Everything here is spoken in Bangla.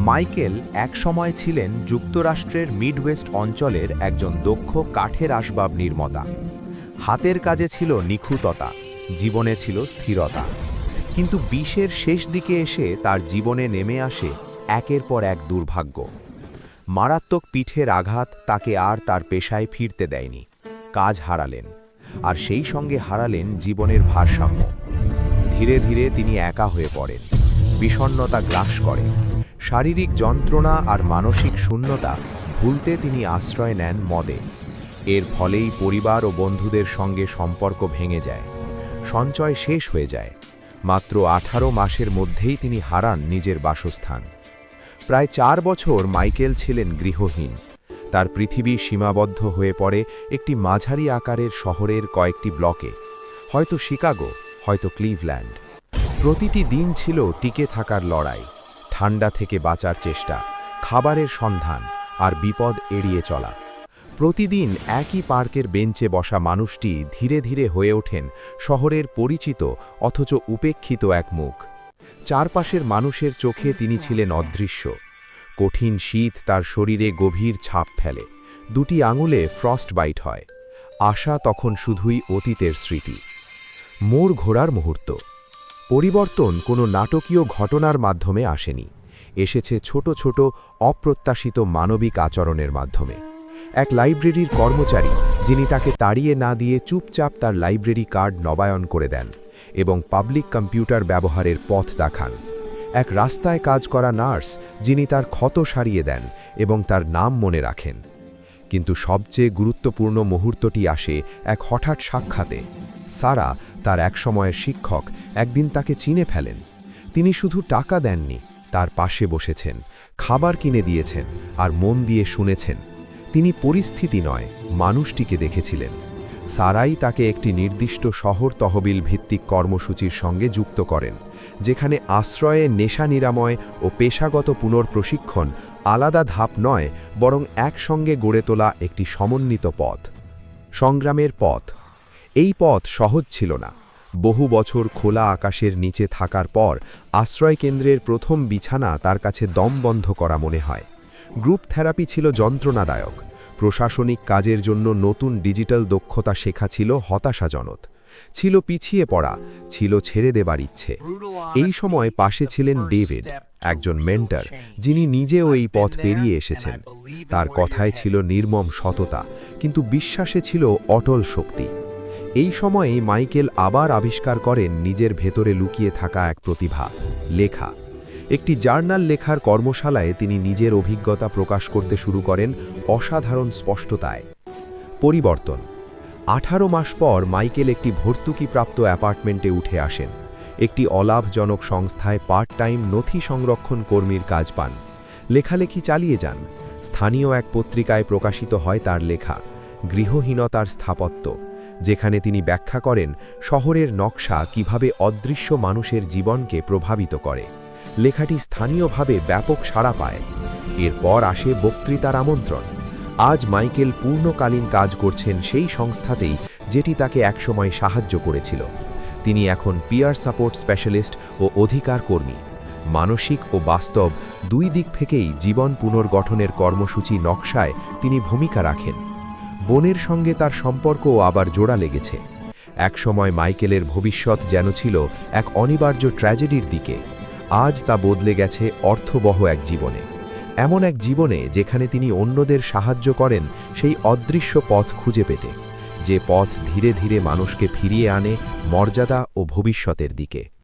মাইকেল একসময় ছিলেন যুক্তরাষ্ট্রের মিডওয়েস্ট অঞ্চলের একজন দক্ষ কাঠের আসবাব নির্মাতা। হাতের কাজে ছিল নিখুঁততা, জীবনে ছিল স্থিরতা। কিন্তু 20-এর শেষ দিকে এসে তার জীবনে নেমে আসে একের পর এক দুর্ভাগ্য। মারাত্মক পিঠের আঘাত তাকে আর তার পেশায় ফিরতে দেয়নি। কাজ হারালেন, আর সেই সঙ্গে হারালেন জীবনের ভারসাম্য। ধীরে ধীরে তিনি একা হয়ে পড়েন, বিষণ্ণতা গ্রাস করে। শারীরিক যন্ত্রণা আর মানসিক শূন্যতা ভুলতে তিনি আশ্রয় নেন মদে। এর ফলেই পরিবার ও বন্ধুদের সঙ্গে সম্পর্ক ভেঙে যায়, সঞ্চয় শেষ হয়ে যায়। মাত্র 18 মাসের মধ্যেই তিনি হারান নিজের বাসস্থান। প্রায় 4 বছর মাইকেল ছিলেন গৃহহীন। তার পৃথিবী সীমাবদ্ধ হয়ে পড়ে একটি মাঝারি আকারের শহরের কয়েকটি ব্লকে, হয়তো শিকাগো, হয়তো ক্লিভল্যান্ড। প্রতিটি দিন ছিল টিকে থাকার লড়াই, ঠান্ডা থেকে বাঁচার চেষ্টা, খাবারের সন্ধান আর বিপদ এড়িয়ে চলা। প্রতিদিন একই পার্কের বেঞ্চে বসা মানুষটি ধীরে ধীরে হয়ে ওঠেন শহরের পরিচিত অথচ উপেক্ষিত এক মুখ। চারপাশের মানুষের চোখে তিনি ছিলেন অদৃশ্য। কঠিন শীত তার শরীরে গভীর ছাপ ফেলে, দুটি আঙুলে ফ্রস্ট বাইট হয়। আশা তখন শুধুই অতীতের স্মৃতি। মোড় ঘোরার মুহূর্ত। পরিবর্তন কোনো নাটকীয় ঘটনার মাধ্যমে আসেনি, এসেছে ছোট ছোট অপ্রত্যাশিত মানবিক আচরণের মাধ্যমে। এক লাইব্রেরির কর্মচারী, যিনি তাকে তাড়িয়ে না দিয়ে চুপচাপ তার লাইব্রেরি কার্ড নবায়ন করে দেন এবং পাবলিক কম্পিউটার ব্যবহারের পথ দেখান। এক রাস্তায় কাজ করা নার্স, যিনি তার ক্ষত সারিয়ে দেন এবং তার নাম মনে রাখেন। কিন্তু সবচেয়ে গুরুত্বপূর্ণ মুহূর্তটি আসে এক হঠাৎ সাক্ষাতে। সারা, তার একসময়ের শিক্ষক, একদিন তাকে চিনে ফেলেন। তিনি শুধু টাকা দেননি, তার পাশে বসেছেন, খাবার কিনে দিয়েছেন আর মন দিয়ে শুনেছেন। তিনি পরিস্থিতি নয়, মানুষটিকে দেখেছিলেন। সারাই তাকে একটি নির্দিষ্ট শহর তহবিল ভিত্তিক কর্মসূচির সঙ্গে যুক্ত করেন, যেখানে আশ্রয়ে, নেশা নিরাময় ও পেশাগত পুনর্প্রশিক্ষণ আলাদা ধাপ নয়, বরং একসঙ্গে গড়ে তোলা একটি সমন্বিত পথ। সংগ্রামের পথ। এই পথ সহজ ছিল না। বহু বছর খোলা আকাশের নিচে থাকার পর আশ্রয়কেন্দ্রের প্রথম বিছানা তার কাছে দম বন্ধ করা মনে হয়। গ্রুপ থেরাপি ছিল যন্ত্রণাদায়ক। প্রশাসনিক কাজের জন্য নতুন ডিজিটাল দক্ষতা শেখা ছিল হতাশাজনক। ছিল পিছিয়ে পড়া, ছিল ছেড়ে দেবার ইচ্ছে। এই সময় পাশে ছিলেন ডেভিড, একজন মেন্টর, যিনি নিজেও এই পথ পেরিয়ে এসেছেন। তার কথায় ছিল নির্মম সততা, কিন্তু বিশ্বাসে ছিল অটল শক্তি। এই সময়েই মাইকেল আবার আবিষ্কার করেন নিজের ভেতরে লুকিয়ে থাকা এক প্রতিভা, লেখা। একটি জার্নাল লেখার কর্মশালায় তিনি নিজের অভিজ্ঞতা প্রকাশ করতে শুরু করেন অসাধারণ স্পষ্টতায়। পরিবর্তন। 18 মাস পর মাইকেল একটি ভর্তুকিপ্রাপ্ত অ্যাপার্টমেন্টে উঠে আসেন। একটি অলাভজনক সংস্থায় পার্ট টাইম নথি সংরক্ষণ কর্মীর কাজ পান। লেখালেখি চালিয়ে যান। স্থানীয় এক পত্রিকায় প্রকাশিত হয় তার লেখা গৃহহীনতার স্থাপত্য, যেখানে তিনি ব্যাখ্যা করেন শহরের নকশা কিভাবে অদৃশ্য মানুষের জীবনকে প্রভাবিত করে। লেখাটি স্থানীয়ভাবে ব্যাপক সাড়া পায়। এরপর আসে বক্তৃতার আমন্ত্রণ। আজ মাইকেল পূর্ণকালীন কাজ করছেন সেই সংস্থাতেই, যেটি তাকে একসময় সাহায্য করেছিল। তিনি এখন পিয়ার সাপোর্ট স্পেশালিস্ট ও অধিকার কর্মী। মানসিক ও বাস্তব দুই দিক থেকেই জীবন পুনর্গঠনের কর্মসূচি নকশায় তিনি ভূমিকা রাখেন। বোনের সঙ্গে তার সম্পর্কও আবার জোড়া লেগেছে। একসময় মাইকেলের ভবিষ্যৎ যেন ছিল এক অনিবার্য ট্র্যাজেডির দিকে। আজ তা বদলে গেছে অর্থবহ এক জীবনে। এমন এক জীবনে যেখানে তিনি অন্যদের সাহায্য করেন সেই অদৃশ্য পথ খুঁজে পেতে, যে পথ ধীরে ধীরে মানুষকে ফিরিয়ে আনে মর্যাদা ও ভবিষ্যতের দিকে।